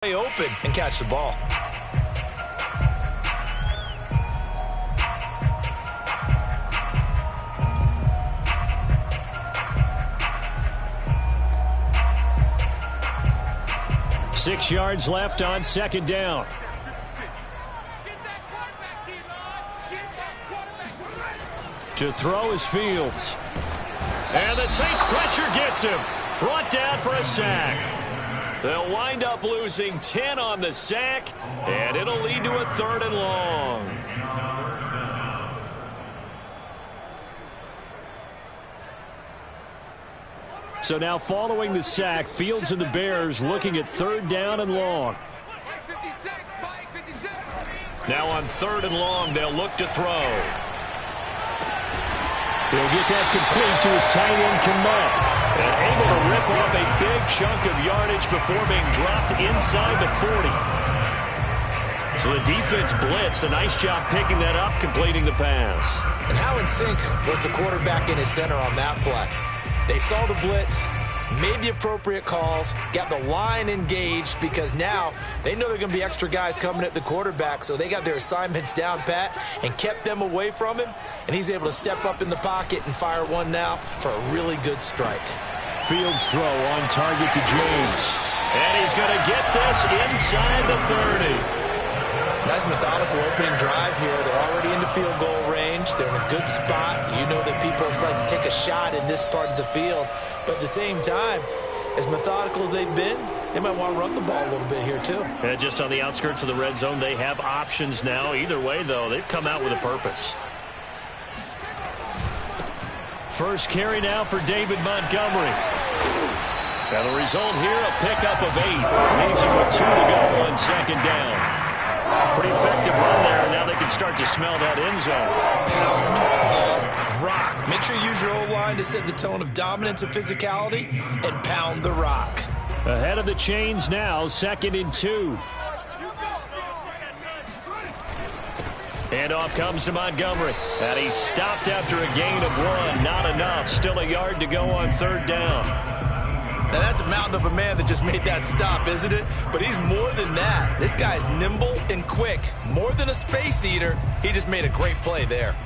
Stay open and catch the ball. Six yards left on second down. To throw is Fields. And the Saints pressure gets him. Brought down for a sack. They'll wind up losing 10 on the sack, and it'll lead to a 3rd and long. So now following the sack, Fields and the Bears looking at 3rd down and long. Now on 3rd and long, they'll look to throw. He'll get that complete to his tight end, Komet. And able to rip off a big chunk of yardage before being dropped inside the 40. So the defense blitzed. A nice job picking that up, completing the pass. And how in sync was the quarterback in his center on that play? They saw the blitz, made the appropriate calls, got the line engaged because now they know there are going to be extra guys coming at the quarterback, so they got their assignments down pat and kept them away from him, and he's able to step up in the pocket and fire one now for a really good strike. Fields throw on target to James. And he's going to get this inside the 30. Nice methodical opening drive here. They're already into field goal range. They're in a good spot. You know that people like to take a shot in this part of the field. But at the same time, as methodical as they've been, they might want to run the ball a little bit here too. And just on the outskirts of the red zone, they have options now. Either way, though, they've come out with a purpose. First carry now for David Montgomery. Now the result here, a pickup of 8. Leaves him with 2 to go on second down. Pretty effective run there, and now they can start to smell that end zone. Pound the rock. Make sure you use your O-line to set the tone of dominance and physicality, and pound the rock. Ahead of the chains now, 2nd and 2. And off comes to Montgomery. And he's stopped after a gain of 1. Not enough. Still a yard to go on 3rd down. Now, that's a mountain of a man that just made that stop, isn't it? But he's more than that. This guy's nimble and quick. More than a space eater. He just made a great play there.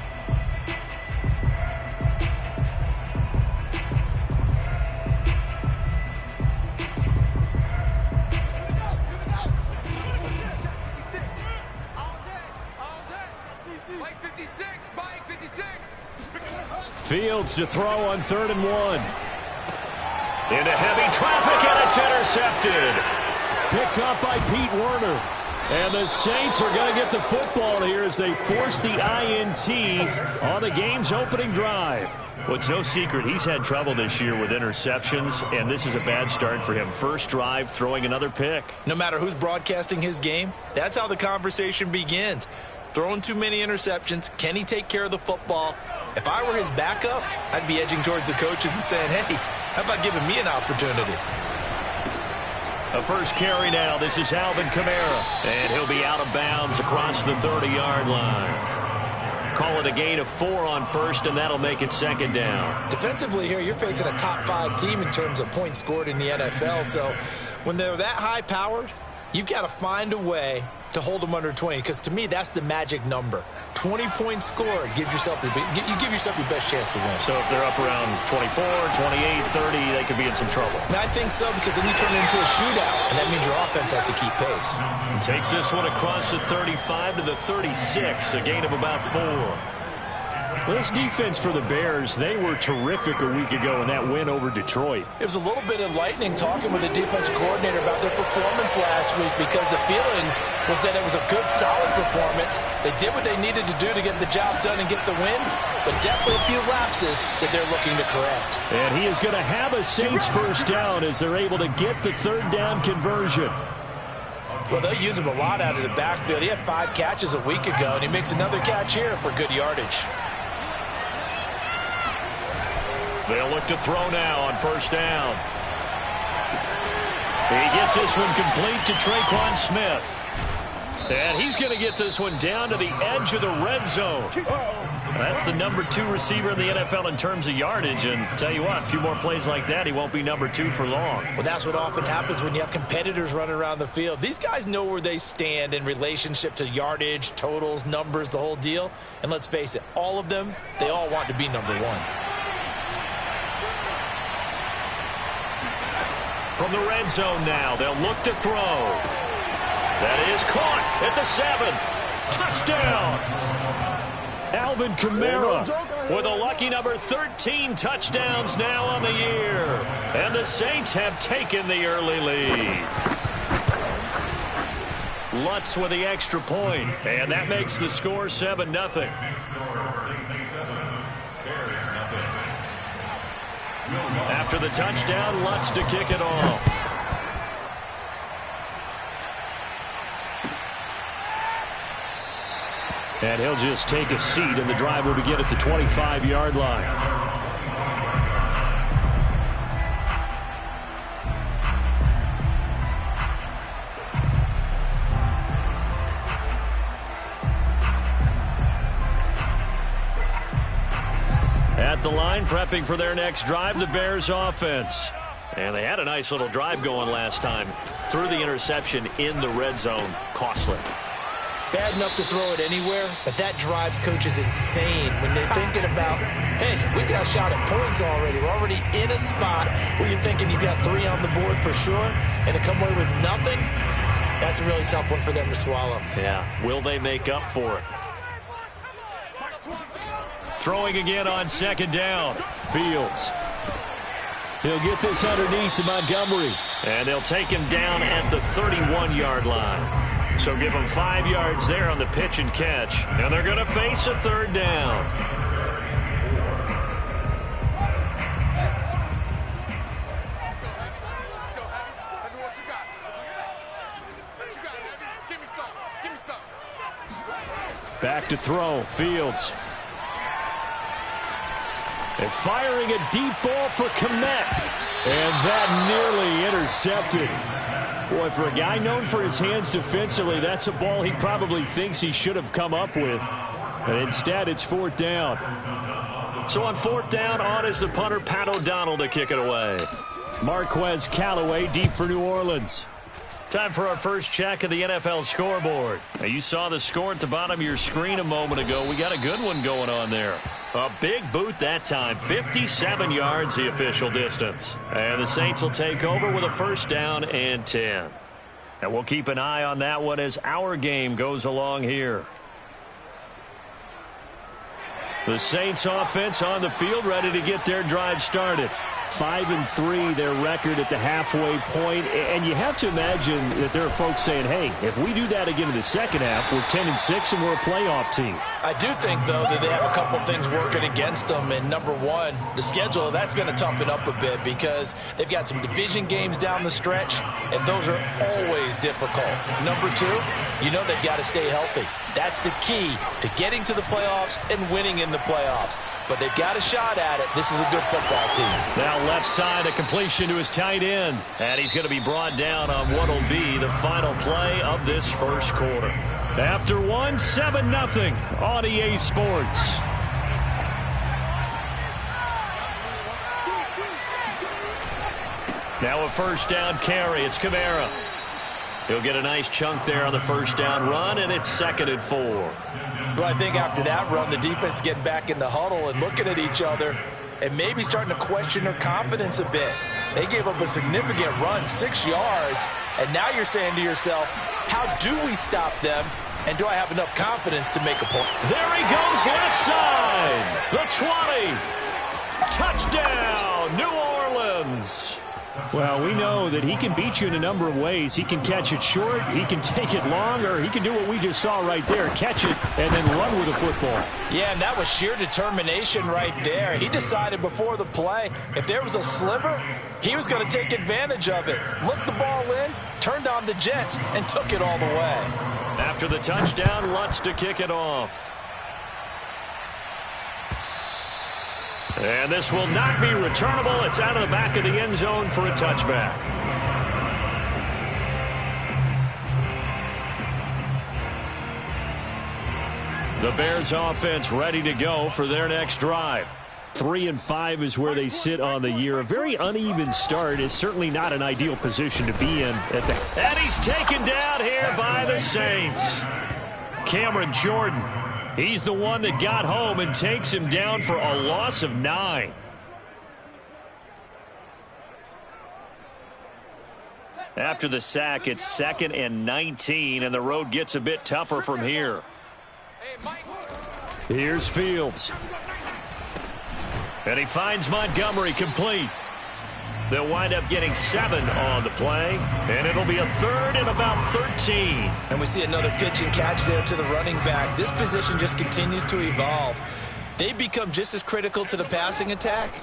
Fields to throw on 3rd and 1. Into heavy traffic, and it's intercepted. Picked up by Pete Werner. And the Saints are going to get the football here as they force the INT on the game's opening drive. Well, it's no secret he's had trouble this year with interceptions, and this is a bad start for him. First drive, throwing another pick. No matter who's broadcasting his game, that's how the conversation begins. Throwing too many interceptions. Can he take care of the football? If I were his backup, I'd be edging towards the coaches and saying, hey, how about giving me an opportunity? A first carry now. This is Alvin Kamara. And he'll be out of bounds across the 30-yard line. Call it a gain of 4 on 1st, and that'll make it 2nd down. Defensively here, you're facing a top 5 team in terms of points scored in the NFL. So when they're that high-powered, you've got to find a way to hold them under 20, because to me, that's the magic number. 20-point score gives yourself you give yourself your best chance to win. So if they're up around 24, 28, 30, they could be in some trouble. And I think so, because then you turn it into a shootout, and that means your offense has to keep pace. Takes this one across the 35 to the 36, a gain of about 4. This defense for the Bears, they were terrific a week ago in that win over Detroit. It was a little bit enlightening talking with the defensive coordinator about their performance last week, because the feeling was that it was a good, solid performance. They did what they needed to do to get the job done and get the win, but definitely a few lapses that they're looking to correct. And he is going to have a Saints first down as they're able to get the 3rd down conversion. Well, they'll use him a lot out of the backfield. He had 5 catches a week ago, and he makes another catch here for good yardage. They'll look to throw now on 1st down. He gets this one complete to Traquan Smith. And he's going to get this one down to the edge of the red zone. That's the number 2 receiver in the NFL in terms of yardage. And tell you what, a few more plays like that, he won't be number 2 for long. Well, that's what often happens when you have competitors running around the field. These guys know where they stand in relationship to yardage, totals, numbers, the whole deal. And let's face it, all of them, they all want to be number 1. From the red zone now, they'll look to throw. That is caught at the 7. Touchdown! Alvin Kamara with a lucky number 13 touchdowns now on the year. And the Saints have taken the early lead. Lutz with the extra point, and that makes the score 7-0. After the touchdown, Lutz to kick it off. And he'll just take a seat, and the drive will begin at the 25-yard line. At the line, prepping for their next drive, the Bears offense. And they had a nice little drive going last time. Threw the interception in the red zone. Costly. Bad enough to throw it anywhere, but that drives coaches insane when they're thinking about, hey, we got a shot at points already. We're already in a spot where you're thinking you've got 3 on the board for sure, and to come away with nothing, that's a really tough one for them to swallow. Yeah, will they make up for it? Throwing again on 2nd down. Fields. He'll get this underneath to Montgomery. And they'll take him down at the 31-yard line. So give them 5 yards there on the pitch and catch. And they're going to face a 3rd down. Let's go, Heavy. Heavy, what you got? What you got, Heavy? Give me some. Give me some. Back to throw. Fields. And firing a deep ball for Kmet. And that nearly intercepted. Boy, for a guy known for his hands defensively, that's a ball he probably thinks he should have come up with. But instead, it's 4th down. So on 4th down, on is the punter, Pat O'Donnell, to kick it away. Marquez Callaway deep for New Orleans. Time for our first check of the NFL scoreboard. Now, you saw the score at the bottom of your screen a moment ago. We got a good one going on there. A big boot that time. 57 yards, the official distance. And the Saints will take over with a 1st down and 10. And we'll keep an eye on that one as our game goes along here. The Saints offense on the field, ready to get their drive started. 5-3, their record at the halfway point. And you have to imagine that there are folks saying, hey, if we do that again in the second half, we're 10-6 and we're a playoff team. I do think, though, that they have a couple things working against them. And number 1, the schedule, that's going to toughen up a bit because they've got some division games down the stretch, and those are always difficult. Number 2, you know they've got to stay healthy. That's the key to getting to the playoffs and winning in the playoffs. But they've got a shot at it. This is a good football team. Now left side, a completion to his tight end. And he's going to be brought down on what will be the final play of this first quarter. After 1, 7-0 on EA Sports. Now a 1st down carry. It's Kamara. He'll get a nice chunk there on the 1st down run, and it's 2nd and 4. Well, I think after that run, the defense getting back in the huddle and looking at each other and maybe starting to question their confidence a bit. They gave up a significant run, 6 yards, and now you're saying to yourself, how do we stop them, and do I have enough confidence to make a point? There he goes, left side. The 20. Touchdown, New Orleans. Well, we know that he can beat you in a number of ways. He can catch it short, he can take it long, or he can do what we just saw right there, catch it and then run with the football. Yeah, and that was sheer determination right there. He decided before the play, if there was a sliver, he was going to take advantage of it. Looked the ball in, turned on the Jets, and took it all the way. After the touchdown, Lutz to kick it off. And this will not be returnable. It's out of the back of the end zone for a touchback. The Bears offense ready to go for their next drive. 3-5 is where they sit on the year. A very uneven start is certainly not an ideal position to be in. And he's taken down here by the Saints. Cameron Jordan, he's the one that got home and takes him down for a loss of 9. After the sack, it's 2nd and 19, and the road gets a bit tougher from here. Here's Fields. And he finds Montgomery complete. They'll wind up getting 7 on the play, and it'll be a 3rd and about 13. And we see another pitch and catch there to the running back. This position just continues to evolve. They become just as critical to the passing attack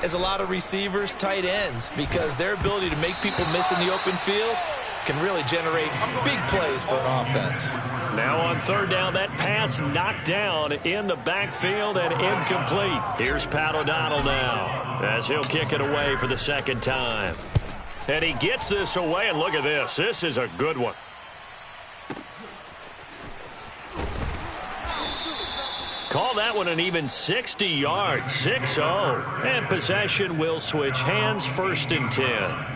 as a lot of receivers, tight ends, because their ability to make people miss in the open field can really generate big plays for an offense. Now on 3rd down, that pass knocked down in the backfield and incomplete. Here's Pat O'Donnell now as he'll kick it away for the 2nd time. And he gets this away, and look at this. This is a good one. Call that one an even 60 yards, 6-0. And possession will switch hands, 1st and 10.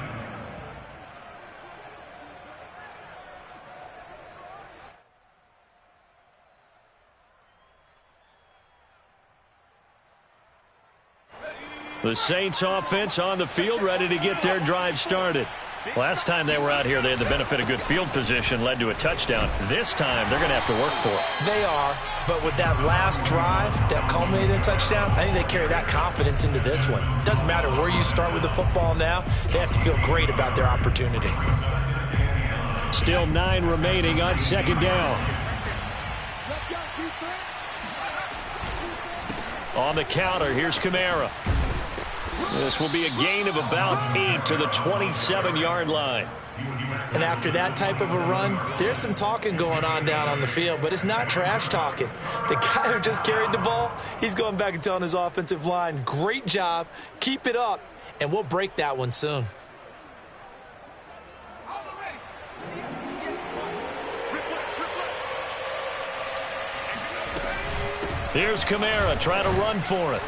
The Saints offense on the field, ready to get their drive started. Last time they were out here, they had the benefit of good field position, led to a touchdown. This time, they're going to have to work for it. They are, but with that last drive that culminated in a touchdown, I think they carry that confidence into this one. It doesn't matter where you start with the football now. They have to feel great about their opportunity. Still 9 remaining on 2nd down. On the counter, here's Kamara. This will be a gain of about 8 to the 27-yard line. And after that type of a run, there's some talking going on down on the field, but it's not trash talking. The guy who just carried the ball, he's going back and telling his offensive line, great job, keep it up, and we'll break that one soon. Here's Kamara trying to run for it.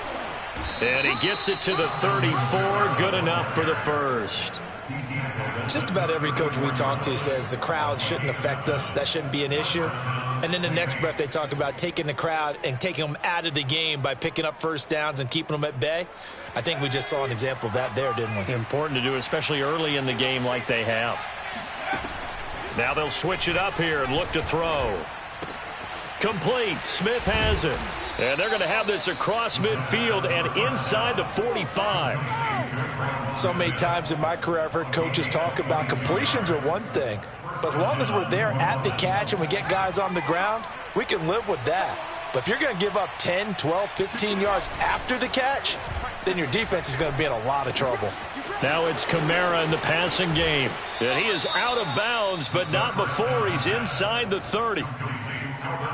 And he gets it to the 34. Good enough for the 1st. Just about every coach we talk to says the crowd shouldn't affect us. That shouldn't be an issue. And then the next breath they talk about taking the crowd and taking them out of the game by picking up 1st downs and keeping them at bay. I think we just saw an example of that there, didn't we? Important to do, especially early in the game like they have. Now they'll switch it up here and look to throw. Complete. Smith has it. And they're going to have this across midfield and inside the 45. So many times in my career I've heard coaches talk about completions are one thing. But as long as we're there at the catch and we get guys on the ground, we can live with that. But if you're going to give up 10, 12, 15 yards after the catch, then your defense is going to be in a lot of trouble. Now it's Kamara in the passing game. And he is out of bounds, but not before he's inside the 30.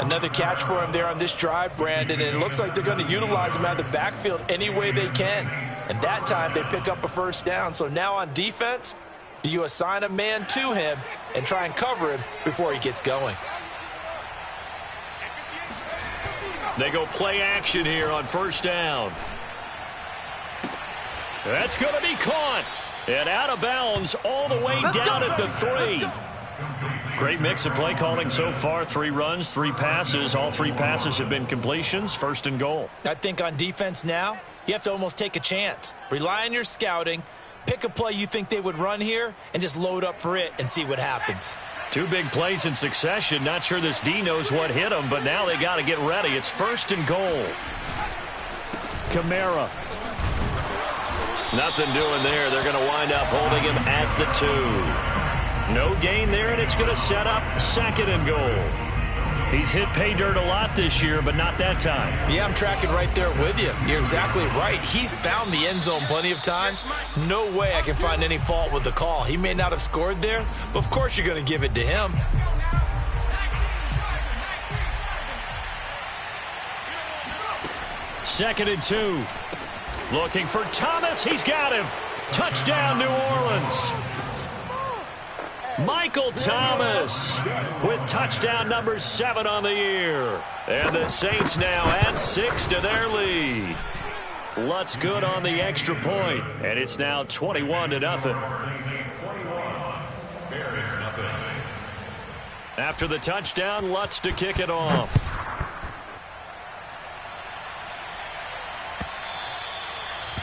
Another catch for him there on this drive, Brandon, and it looks like they're going to utilize him out of the backfield any way they can. And that time they pick up a 1st down. So now on defense, do you assign a man to him and try and cover him before he gets going? They go play action here on 1st down. That's going to be caught. And out of bounds all the way down at the 3. Great mix of play calling so far. 3 runs, 3 passes. All 3 passes have been completions. 1st and goal. I think on defense now, you have to almost take a chance. Rely on your scouting. Pick a play you think they would run here and just load up for it and see what happens. 2 big plays in succession. Not sure this D knows what hit him, but now they got to get ready. It's 1st and goal. Kamara. Nothing doing there. They're going to wind up holding him at the 2. No gain there, and it's going to set up 2nd and goal. He's hit pay dirt a lot this year, but not that time. Yeah, I'm tracking right there with you. You're exactly right. He's found the end zone plenty of times. No way I can find any fault with the call. He may not have scored there, but of course you're going to give it to him. Second and 2. Looking for Thomas. He's got him. Touchdown, New Orleans. Michael Thomas with touchdown number 7 on the year. And the Saints now add 6 to their lead. Lutz good on the extra point, and it's now 21-0. After the touchdown, Lutz to kick it off.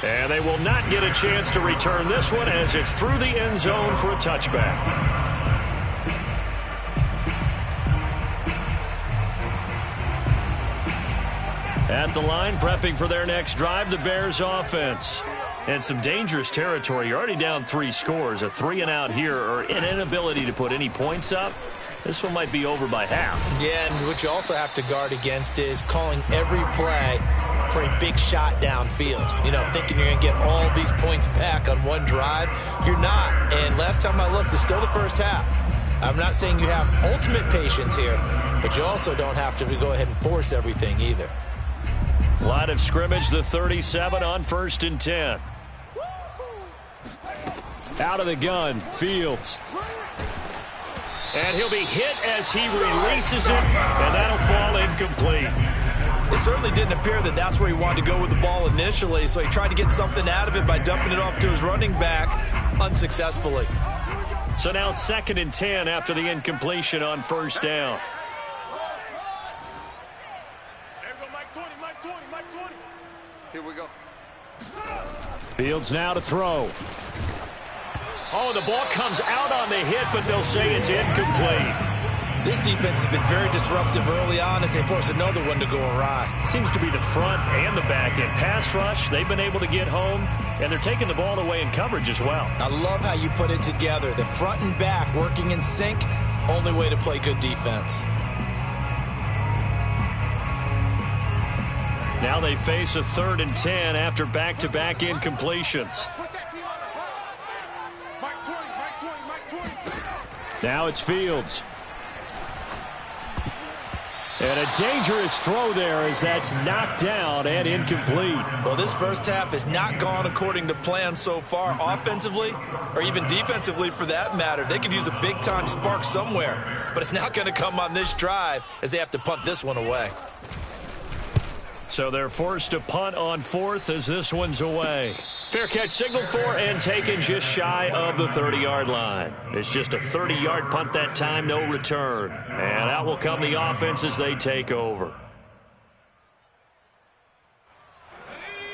And they will not get a chance to return this one as it's through the end zone for a touchback. At the line, prepping for their next drive, the Bears offense. And some dangerous territory. You're already down 3 scores. A 3-and-out here, or an inability to put any points up. This one might be over by half. Yeah, and what you also have to guard against is calling every play for a big shot downfield. You know, thinking you're going to get all these points back on one drive. You're not. And last time I looked, it's still the first half. I'm not saying you have ultimate patience here, but you also don't have to go ahead and force everything either. Line of scrimmage, the 37 on 1st and 10. Out of the gun, Fields. And he'll be hit as he releases it, and that'll fall incomplete. It certainly didn't appear that that's where he wanted to go with the ball initially, so he tried to get something out of it by dumping it off to his running back unsuccessfully. So now 2nd and 10 after the incompletion on 1st down. Here we go. Fields now to throw. Oh, the ball comes out on the hit, but they'll say it's incomplete. This defense has been very disruptive early on as they force another one to go awry. Seems to be the front and the back end. Pass rush, they've been able to get home, and they're taking the ball away in coverage as well. I love how you put it together. The front and back working in sync, only way to play good defense. Now they face a 3rd and 10 after back-to-back incompletions. Now it's Fields. And a dangerous throw there as that's knocked down and incomplete. Well, this first half has not gone according to plan so far offensively or even defensively for that matter. They could use a big-time spark somewhere, but it's not going to come on this drive as they have to punt this one away. So they're forced to punt on 4th as this one's away. Fair catch signaled for and taken just shy of the 30-yard line. It's just a 30-yard punt that time, no return. And out will come the offense as they take over.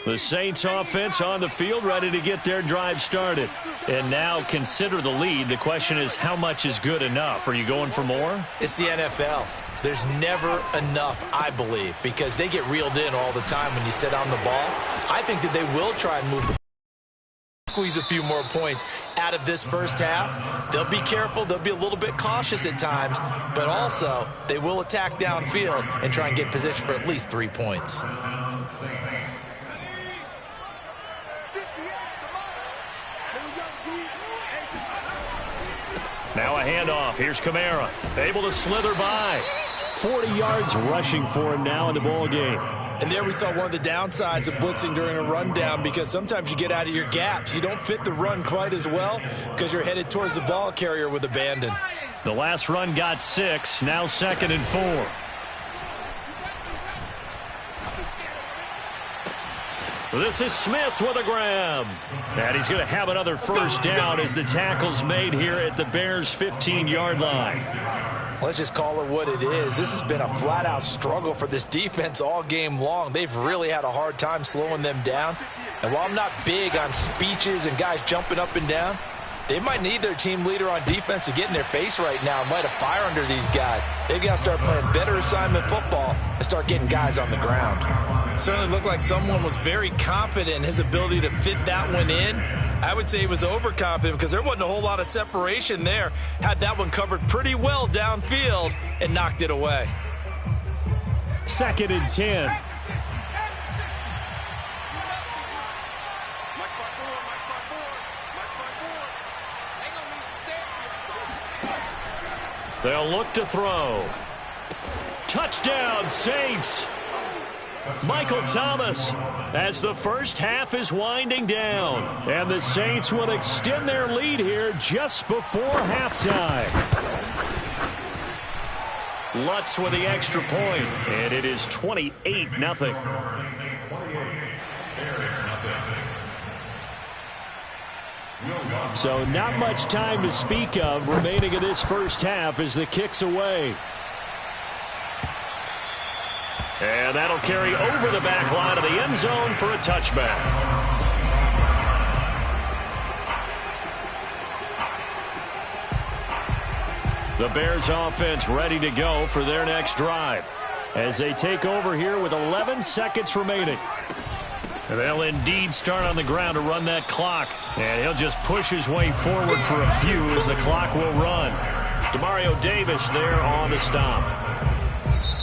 The Saints offense on the field ready to get their drive started. And now consider the lead. The question is, how much is good enough? Are you going for more? It's the NFL. There's never enough, I believe, because they get reeled in all the time when you sit on the ball. I think that they will try and move the ball, squeeze a few more points out of this first half. They'll be careful. They'll be a little bit cautious at times, but also they will attack downfield and try and get in position for at least 3 points. Now a handoff. Here's Kamara. Able to slither by. 40 yards rushing for him now in the ball game. And there we saw one of the downsides of blitzing during a rundown, because sometimes you get out of your gaps. You don't fit the run quite as well because you're headed towards the ball carrier with abandon. The last run got 6. Now 2nd and 4. This is Smith with a grab. And he's going to have another first down as the tackle's made here at the Bears' 15-yard line. Let's just call it what it is. This has been a flat-out struggle for this defense all game long. They've really had a hard time slowing them down. And while I'm not big on speeches and guys jumping up and down, they might need their team leader on defense to get in their face right now and light a fire under these guys. They've got to start playing better assignment football and start getting guys on the ground. Certainly looked like someone was very confident in his ability to fit that one in. I would say he was overconfident because there wasn't a whole lot of separation there. Had that one covered pretty well downfield and knocked it away. 2nd and 10. They'll look to throw. Touchdown, Saints. Michael Thomas, as the first half is winding down. And the Saints will extend their lead here just before halftime. Lutz with the extra point, and it is 28-0. So not much time to speak of remaining in this first half as the kick's away. And that'll carry over the back line of the end zone for a touchback. The Bears offense ready to go for their next drive as they take over here with 11 seconds remaining. And they'll indeed start on the ground to run that clock. And he'll just push his way forward for a few as the clock will run. Demario Davis there on the stop.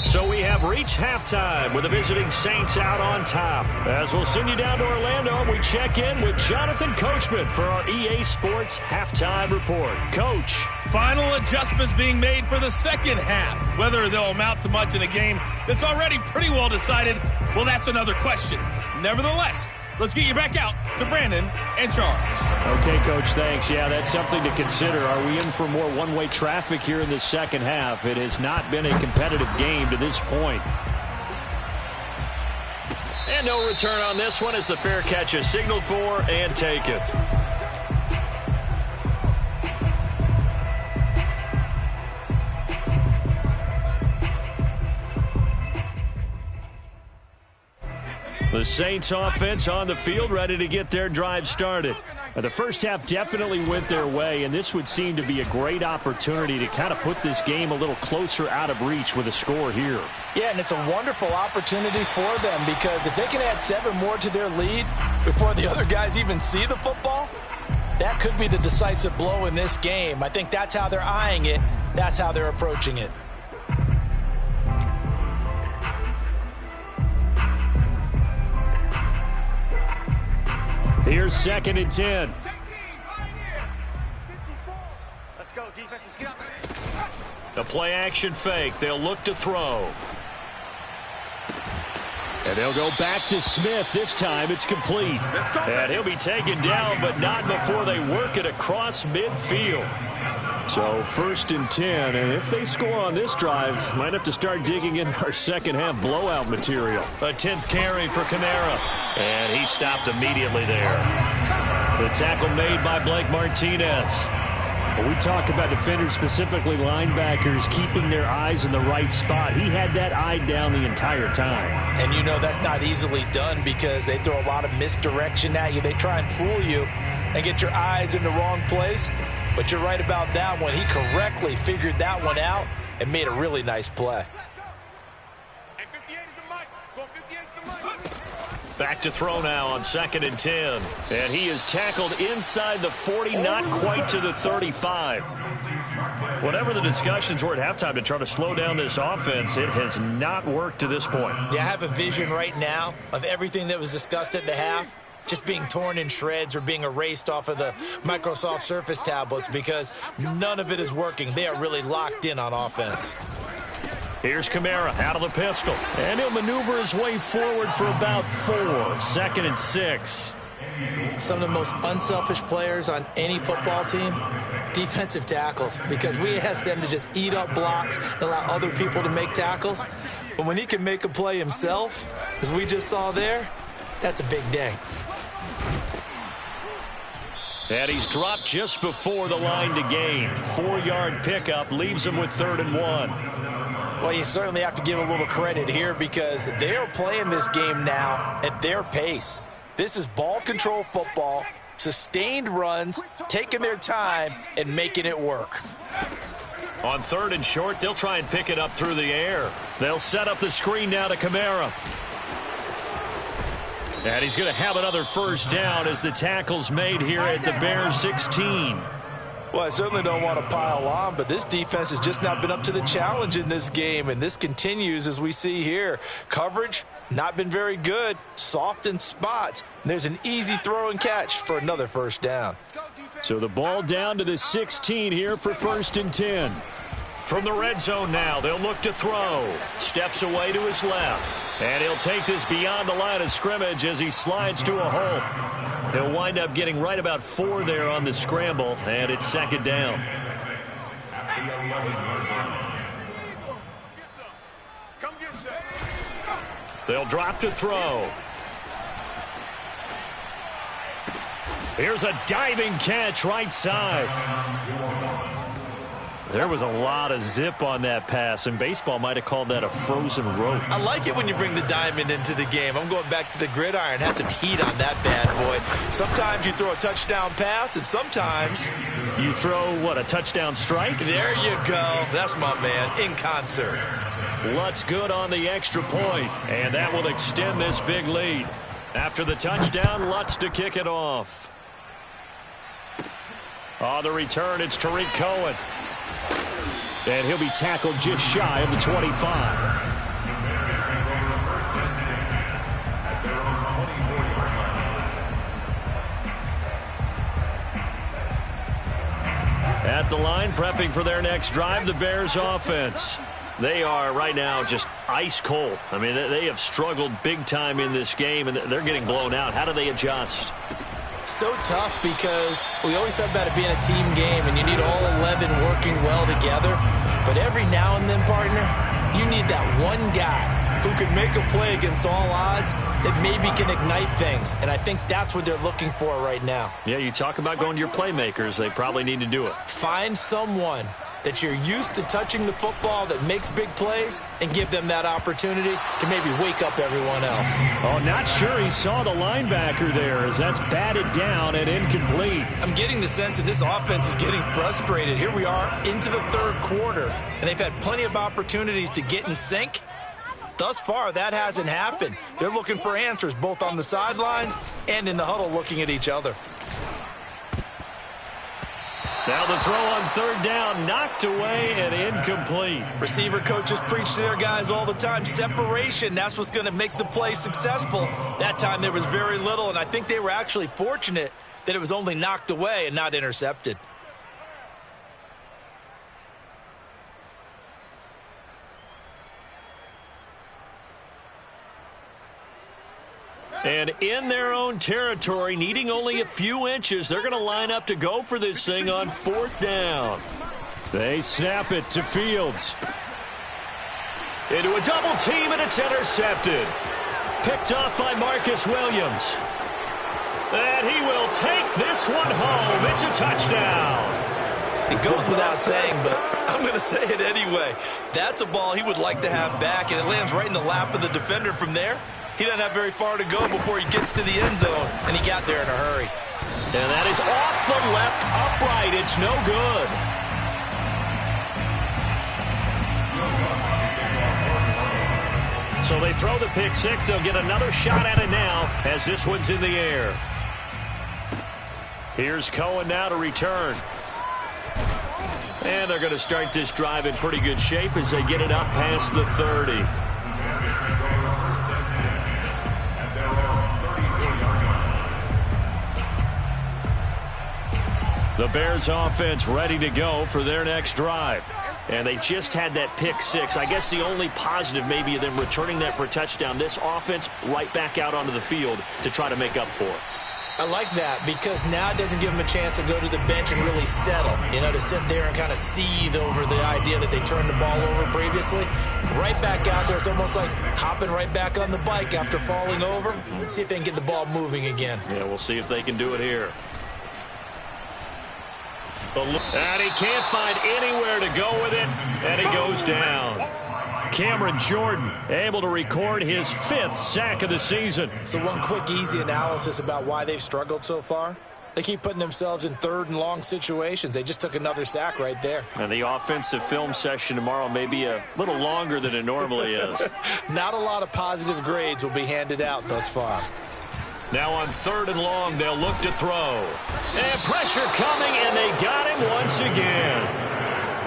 So we have reached halftime with the visiting Saints out on top. As we'll send you down to Orlando, we check in with Jonathan Coachman for our EA Sports Halftime Report. Coach. Final adjustments being made for the second half. Whether they'll amount to much in a game that's already pretty well decided, well, that's another question. Nevertheless, let's get you back out to Brandon and Charles. Okay, Coach, thanks. Yeah, that's something to consider. Are we in for more one-way traffic here in the second half? It has not been a competitive game to this point. And no return on this one as the fair catch is signaled for and taken. The Saints offense on the field ready to get their drive started. The first half definitely went their way, and this would seem to be a great opportunity to kind of put this game a little closer out of reach with a score here. Yeah, and it's a wonderful opportunity for them because if they can add 7 more to their lead before the other guys even see the football, that could be the decisive blow in this game. I think that's how they're eyeing it. That's how they're approaching it. Here's 2nd and 10. Let's go, defense. Let's get up. The play action fake. They'll look to throw. And they'll go back to Smith. This time it's complete. And he'll be taken down, but not before they work it across midfield. So 1st and 10, and if they score on this drive, might have to start digging in our second half blowout material. A 10th carry for Kamara, and he stopped immediately there. The tackle made by Blake Martinez. When we talk about defenders, specifically linebackers, keeping their eyes in the right spot, he had that eye down the entire time. And you know that's not easily done because they throw a lot of misdirection at you. They try and fool you and get your eyes in the wrong place. But you're right about that one. He correctly figured that one out and made a really nice play. Back to throw now on 2nd and 10. And he is tackled inside the 40, not quite to the 35. Whatever the discussions were at halftime to try to slow down this offense, it has not worked to this point. Yeah, I have a vision right now of everything that was discussed at the half just being torn in shreds or being erased off of the Microsoft Surface tablets because none of it is working. They are really locked in on offense. Here's Kamara out of the pistol. And he'll maneuver his way forward for about 4. 2nd and 6. Some of the most unselfish players on any football team, defensive tackles, because we ask them to just eat up blocks and allow other people to make tackles. But when he can make a play himself, as we just saw there, that's a big day. And he's dropped just before the line to gain. 4-yard pickup leaves him with 3rd and 1. Well, you certainly have to give a little credit here because they are playing this game now at their pace. This is ball control football, sustained runs, taking their time, and making it work. On 3rd and short, they'll try and pick it up through the air. They'll set up the screen now to Kamara. And he's going to have another first down as the tackle's made here at the Bears 16. Well, I certainly don't want to pile on, but this defense has just not been up to the challenge in this game, and this continues as we see here. Coverage, not been very good, soft in spots. And there's an easy throw and catch for another first down. So the ball down to the 16 here for 1st and 10. From the red zone now, they'll look to throw. Steps away to his left. And he'll take this beyond the line of scrimmage as he slides to a hole. He'll wind up getting right about 4 there on the scramble, and it's second down. They'll drop to throw. Here's a diving catch right side. There was a lot of zip on that pass, and baseball might have called that a frozen rope. I like it when you bring the diamond into the game. I'm going back to the gridiron. Had some heat on that bad boy. Sometimes you throw a touchdown pass, and sometimes you throw, what, a touchdown strike? There you go. That's my man, in concert. Lutz good on the extra point, and that will extend this big lead. After the touchdown, Lutz to kick it off. On the return, it's Tariq Cohen. And he'll be tackled just shy of the 25. At the line, prepping for their next drive, the Bears offense. They are right now just ice cold. I mean, they have struggled big time in this game, and they're getting blown out. How do they adjust? So tough because we always talk about it being a team game, and you need all 11 working well together. But every now and then, partner, you need that one guy who can make a play against all odds that maybe can ignite things. And I think that's what they're looking for right now. Yeah, you talk about going to your playmakers. They probably need to do it. Find someone that you're used to touching the football that makes big plays and give them that opportunity to maybe wake up everyone else. Oh, not sure he saw the linebacker there as that's batted down and incomplete. I'm getting the sense that this offense is getting frustrated. Here we are into the third quarter, and they've had plenty of opportunities to get in sync. Thus far, that hasn't happened. They're looking for answers both on the sidelines and in the huddle looking at each other. Now the throw on third down, knocked away and incomplete. Receiver coaches preach to their guys all the time. Separation, that's what's going to make the play successful. That time there was very little, and I think they were actually fortunate that it was only knocked away and not intercepted. And in their own territory, needing only a few inches, they're going to line up to go for this thing on fourth down. They snap it to Fields. Into a double team, and it's intercepted. Picked off by Marcus Williams. And he will take this one home. It's a touchdown. It goes without saying, but I'm going to say it anyway. That's a ball he would like to have back, and it lands right in the lap of the defender from there. He doesn't have very far to go before he gets to the end zone, and he got there in a hurry. And that is off the left upright. It's no good. So they throw the pick six. They'll get another shot at it now as this one's in the air. Here's Cohen now to return. And they're going to start this drive in pretty good shape as they get it up past the 30. The Bears offense ready to go for their next drive. And they just had that pick six. I guess the only positive maybe of them returning that for a touchdown. This offense right back out onto the field to try to make up for it. I like that because now it doesn't give them a chance to go to the bench and really settle, to sit there and kind of seethe over the idea that they turned the ball over previously. Right back out there. It's almost like hopping right back on the bike after falling over. Let's see if they can get the ball moving again. Yeah, we'll see if they can do it here. And he can't find anywhere to go with it, and he goes down. Cameron Jordan able to record his 5th sack of the season. So one quick, easy analysis about why they've struggled so far. They keep putting themselves in third and long situations. They just took another sack right there. And the offensive film session tomorrow may be a little longer than it normally is. Not a lot of positive grades will be handed out thus far. Now on third and long, they'll look to throw. And pressure coming, and they got him once again.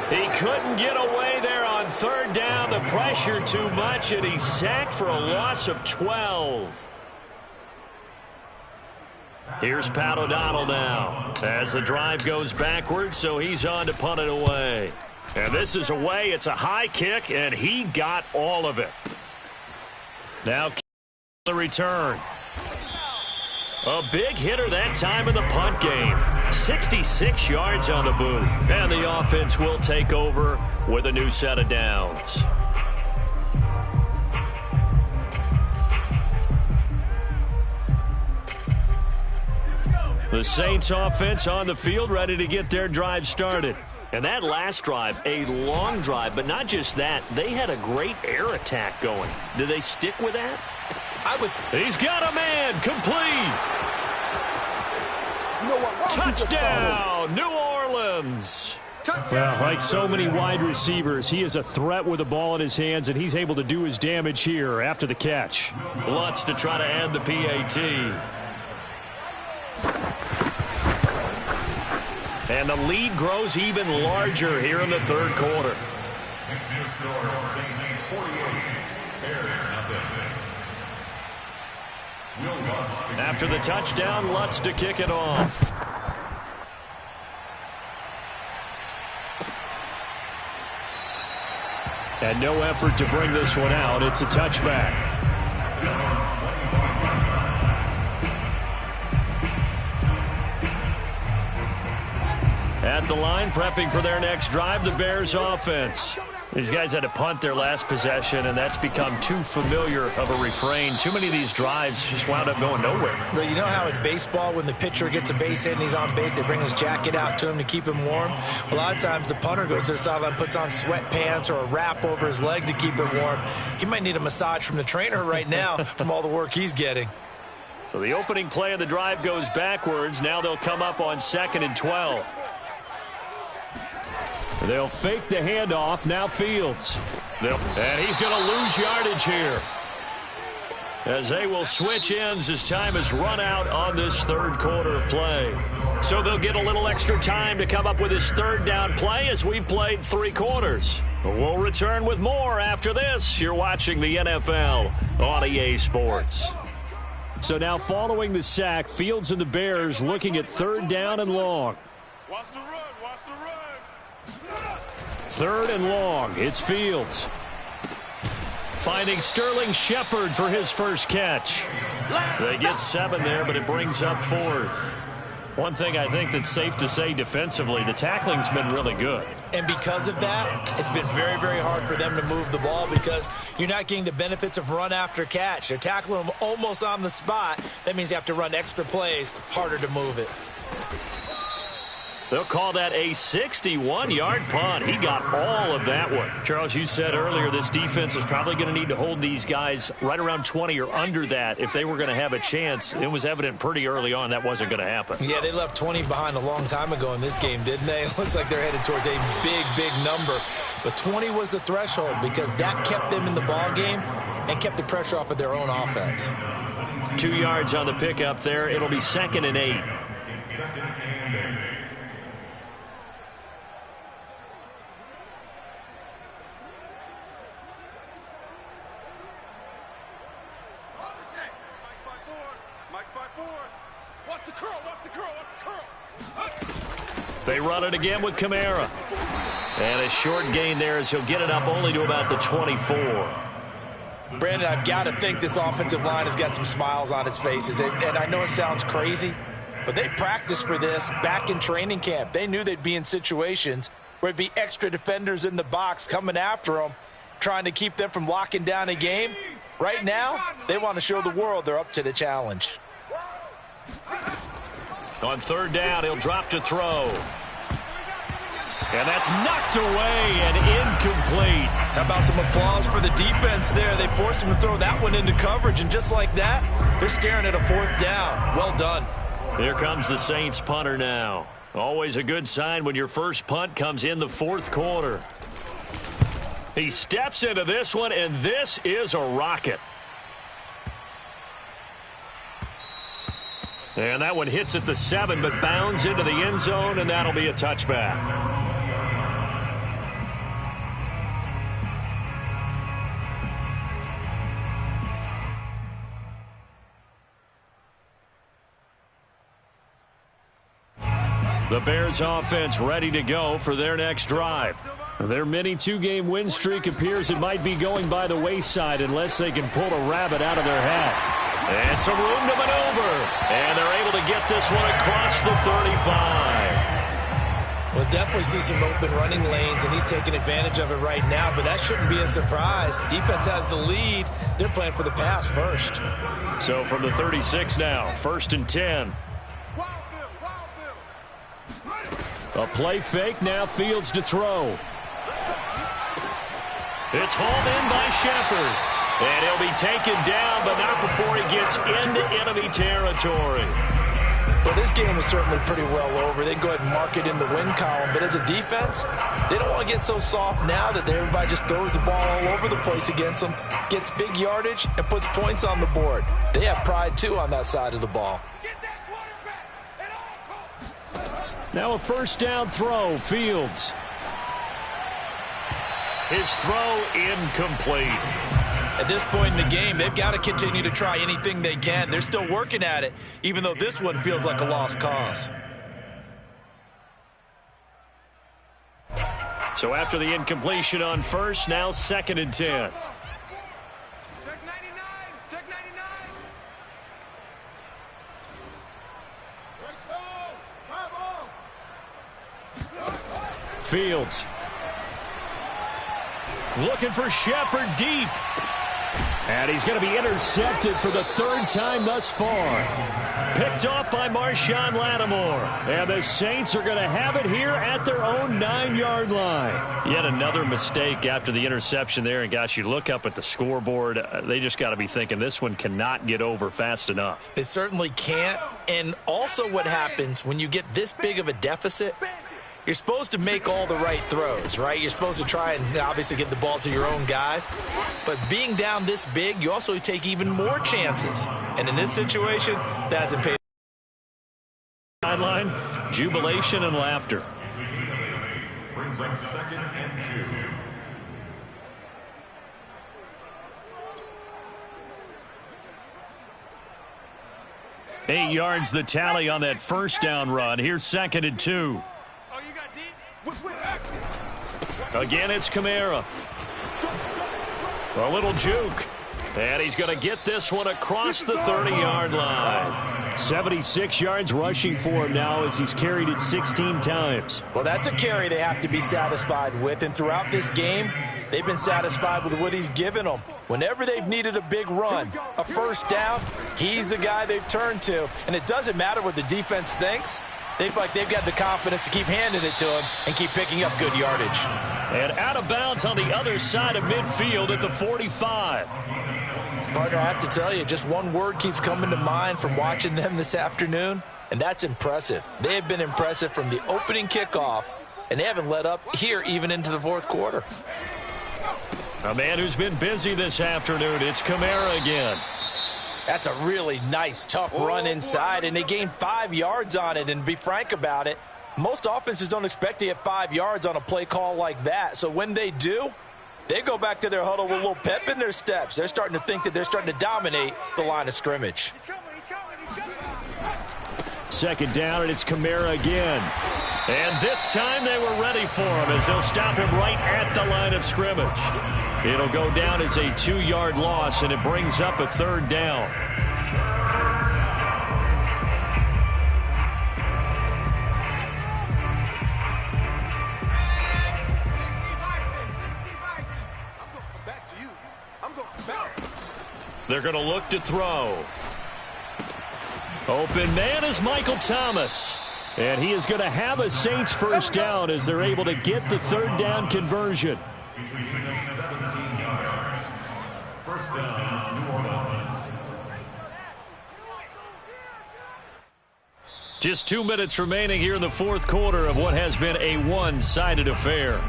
He couldn't get away there on third down. The pressure too much, and he's sacked for a loss of 12. Here's Pat O'Donnell now as the drive goes backwards, so he's on to punt it away. And this is away. It's a high kick, and he got all of it. Now the return. A big hitter that time in the punt game. 66 yards on the boot. And the offense will take over with a new set of downs. The Saints offense on the field ready to get their drive started. And that last drive, a long drive, but not just that. They had a great air attack going. Do they stick with that? He's got a man, complete. Touchdown, New Orleans. Well, like so many wide receivers, he is a threat with the ball in his hands, and he's able to do his damage here after the catch. Lutz to try to add the PAT. And the lead grows even larger here in the third quarter. After the touchdown, Lutz to kick it off. And no effort to bring this one out. It's a touchback. At the line, prepping for their next drive, the Bears offense. These guys had to punt their last possession, and that's become too familiar of a refrain. Too many of these drives just wound up going nowhere. Well, you know how in baseball, when the pitcher gets a base hit and he's on base, they bring his jacket out to him to keep him warm? A lot of times the punter goes to the sideline, puts on sweatpants or a wrap over his leg to keep it warm. He might need a massage from the trainer right now from all the work he's getting. So the opening play of the drive goes backwards. Now they'll come up on 2nd and 12. They'll fake the handoff. Now Fields. And he's going to lose yardage here, as they will switch ends as time has run out on this third quarter of play. So they'll get a little extra time to come up with this third down play as we've played 3 quarters. We'll return with more after this. You're watching the NFL on EA Sports. So now following the sack, Fields and the Bears looking at 3rd down and long. Watch the run. Watch the run. 3rd and long. It's Fields. Finding Sterling Shepard for his first catch. They get 7 there, but it brings up 4th. One thing I think that's safe to say defensively, the tackling's been really good. And because of that, it's been very, very hard for them to move the ball because you're not getting the benefits of run after catch. They're tackling them almost on the spot. That means you have to run extra plays, harder to move it. They'll call that a 61-yard punt. He got all of that one. Charles, you said earlier this defense is probably going to need to hold these guys right around 20 or under that if they were going to have a chance. It was evident pretty early on that wasn't going to happen. Yeah, they left 20 behind a long time ago in this game, didn't they? It looks like they're headed towards a big, big number. But 20 was the threshold because that kept them in the ball game and kept the pressure off of their own offense. 2 yards on the pickup there. It'll be 2nd and 8. They run it again with Kamara. And a short gain there as he'll get it up only to about the 24. Brandon, I've got to think this offensive line has got some smiles on its faces. And I know it sounds crazy, but they practiced for this back in training camp. They knew they'd be in situations where it'd be extra defenders in the box coming after them, trying to keep them from locking down a game. Right now, they want to show the world they're up to the challenge. On 3rd down, he'll drop to throw. And that's knocked away and incomplete. How about some applause for the defense there? They forced him to throw that one into coverage, and just like that, they're staring at a 4th down. Well done. Here comes the Saints punter now. Always a good sign when your first punt comes in the 4th quarter. He steps into this one, and this is a rocket. And that one hits at the 7, but bounds into the end zone, and that'll be a touchback. The Bears offense ready to go for their next drive. Their mini two-game win streak appears it might be going by the wayside unless they can pull a rabbit out of their hat. And some room to maneuver. And they're able to get this one across the 35. We'll definitely see some open running lanes, and he's taking advantage of it right now, but that shouldn't be a surprise. Defense has the lead. They're playing for the pass first. So from the 36 now, 1st and 10. A play fake, now Fields to throw. It's hauled in by Shepard. And he'll be taken down, but not before he gets into enemy territory. Well, this game is certainly pretty well over. They can go ahead and mark it in the win column. But as a defense, they don't want to get so soft now that everybody just throws the ball all over the place against them, gets big yardage, and puts points on the board. They have pride, too, on that side of the ball. Now a first down throw, Fields. His throw incomplete. At this point in the game, they've got to continue to try anything they can. They're still working at it, even though this one feels like a lost cause. So after the incompletion on first, now 2nd and 10. Check 99. Check 99. Fields. Looking for Shepard deep. And he's going to be intercepted for the 3rd time thus far. Picked off by Marshawn Lattimore. And the Saints are going to have it here at their own 9-yard line. Yet another mistake after the interception there. And, gosh, you look up at the scoreboard, they just got to be thinking this one cannot get over fast enough. It certainly can't. And also what happens when you get this big of a deficit, you're supposed to make all the right throws, right? You're supposed to try and obviously get the ball to your own guys. But being down this big, you also take even more chances. And in this situation, that hasn't paid. Sideline, jubilation and laughter. Brings up 2nd and 2. 8 yards the tally on that first down run. Here's 2nd and 2. Again, it's Kamara. A little juke. And he's going to get this one across the 30-yard line. 76 yards rushing for him now as he's carried it 16 times. Well, that's a carry they have to be satisfied with. And throughout this game, they've been satisfied with what he's given them. Whenever they've needed a big run, a first down, he's the guy they've turned to. And it doesn't matter what the defense thinks. They've got the confidence to keep handing it to him and keep picking up good yardage. And out of bounds on the other side of midfield at the 45. Partner, I have to tell you, just one word keeps coming to mind from watching them this afternoon, and that's impressive. They have been impressive from the opening kickoff, and they haven't let up here even into the 4th quarter. A man who's been busy this afternoon, it's Kamara again. That's a really nice, tough run inside, and they gained 5 yards on it. And to be frank about it, most offenses don't expect to get 5 yards on a play call like that. So when they do, they go back to their huddle with a little pep in their steps. They're starting to think that they're starting to dominate the line of scrimmage. 2nd down, and it's Kamara again. And this time they were ready for him as they'll stop him right at the line of scrimmage. It'll go down as a 2-yard loss, and it brings up a 3rd down. They're going to look to throw. Open man is Michael Thomas. And he is going to have a Saints first down as they're able to get the 3rd down conversion. 17 yards. First down, New Orleans. Just 2 minutes remaining here in the 4th quarter of what has been a one-sided affair.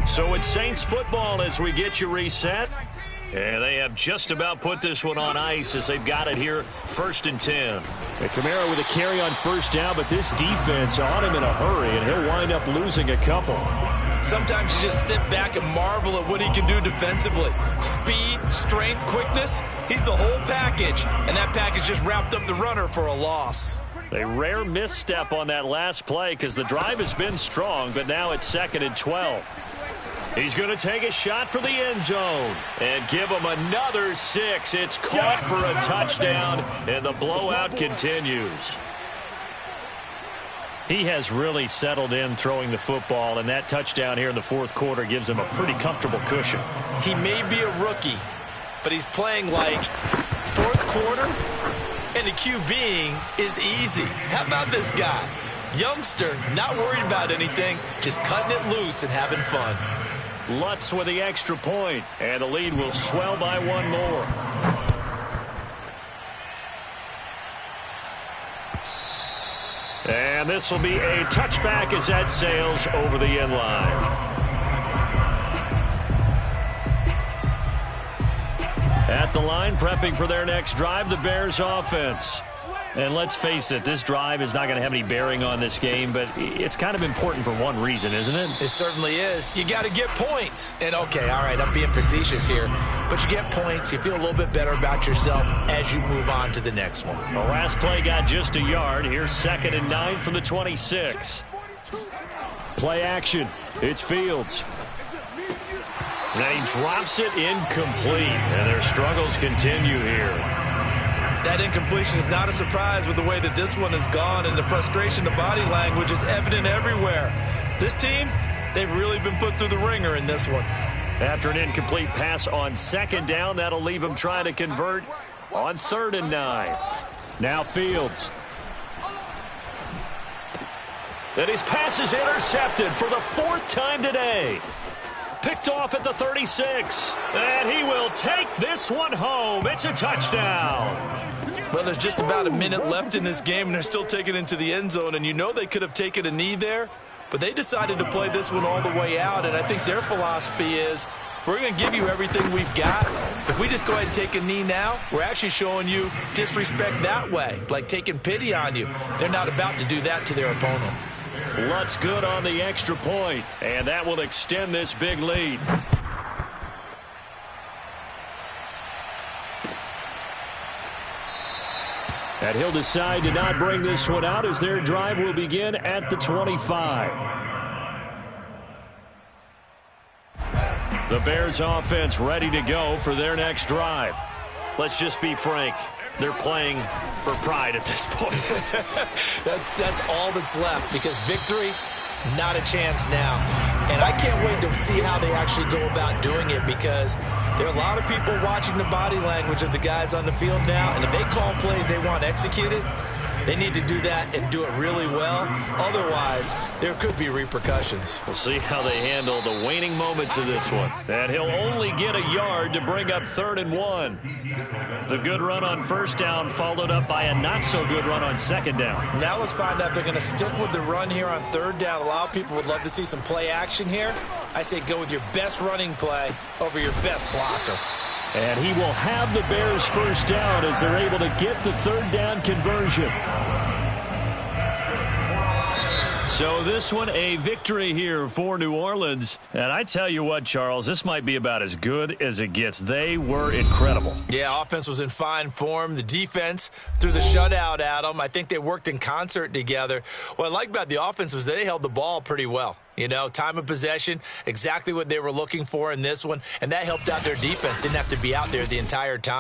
So it's Saints football as we get you reset. And they have just about put this one on ice as they've got it here, 1st and 10. And Kamara with a carry on first down, but this defense on him in a hurry, and he'll wind up losing a couple. Sometimes you just sit back and marvel at what he can do defensively. Speed, strength, quickness, he's the whole package. And that package just wrapped up the runner for a loss. A rare misstep on that last play because the drive has been strong, but now it's 2nd and 12. He's going to take a shot for the end zone and give him another 6. It's caught for a touchdown, and the blowout continues. He has really settled in throwing the football, and that touchdown here in the 4th quarter gives him a pretty comfortable cushion. He may be a rookie, but he's playing like 4th quarter, and the QBing is easy. How about this guy? Youngster, not worried about anything, just cutting it loose and having fun. Lutz with the extra point, and the lead will swell by 1 more. And this will be a touchback as that sails over the end line. At the line, prepping for their next drive, the Bears offense. And let's face it, this drive is not going to have any bearing on this game, but it's kind of important for one reason, isn't it? It certainly is. You got to get points. And, okay, all right, I'm being facetious here. But you get points, you feel a little bit better about yourself as you move on to the next one. The last play got just a yard. Here's 2nd and 9 from the 26. Play action. It's Fields. And he drops it incomplete, and their struggles continue here. That incompletion is not a surprise with the way that this one has gone, and the frustration, the body language is evident everywhere. This team, they've really been put through the ringer in this one. After an incomplete pass on 2nd down, that'll leave him trying to convert on 3rd and 9. Now Fields. And his pass is intercepted for the 4th time today. Picked off at the 36. And he will take this one home. It's a touchdown. Well, there's just about a minute left in this game, and they're still taking it into the end zone. And you know they could have taken a knee there, but they decided to play this one all the way out. And I think their philosophy is, we're going to give you everything we've got. If we just go ahead and take a knee now, we're actually showing you disrespect that way, like taking pity on you. They're not about to do that to their opponent. Lutz good on the extra point, and that will extend this big lead. And he'll decide to not bring this one out as their drive will begin at the 25. The Bears offense ready to go for their next drive. Let's just be frank. They're playing for pride at this point. That's all that's left, because victory, not a chance now. And I can't wait to see how they actually go about doing it, because there are a lot of people watching the body language of the guys on the field now, and if they call plays they want executed, they need to do that and do it really well. Otherwise, there could be repercussions. We'll see how they handle the waning moments of this one. And he'll only get a yard to bring up 3rd and 1. The good run on 1st down followed up by a not-so-good run on 2nd down. Now let's find out if they're going to stick with the run here on 3rd down. A lot of people would love to see some play action here. I say go with your best running play over your best blocker. And he will have the Bears 1st down as they're able to get the 3rd down conversion. So this one, a victory here for New Orleans. And I tell you what, Charles, this might be about as good as it gets. They were incredible. Yeah, offense was in fine form. The defense threw the shutout at them. I think they worked in concert together. What I like about the offense was they held the ball pretty well. You know, time of possession, exactly what they were looking for in this one. And that helped out their defense. Didn't have to be out there the entire time.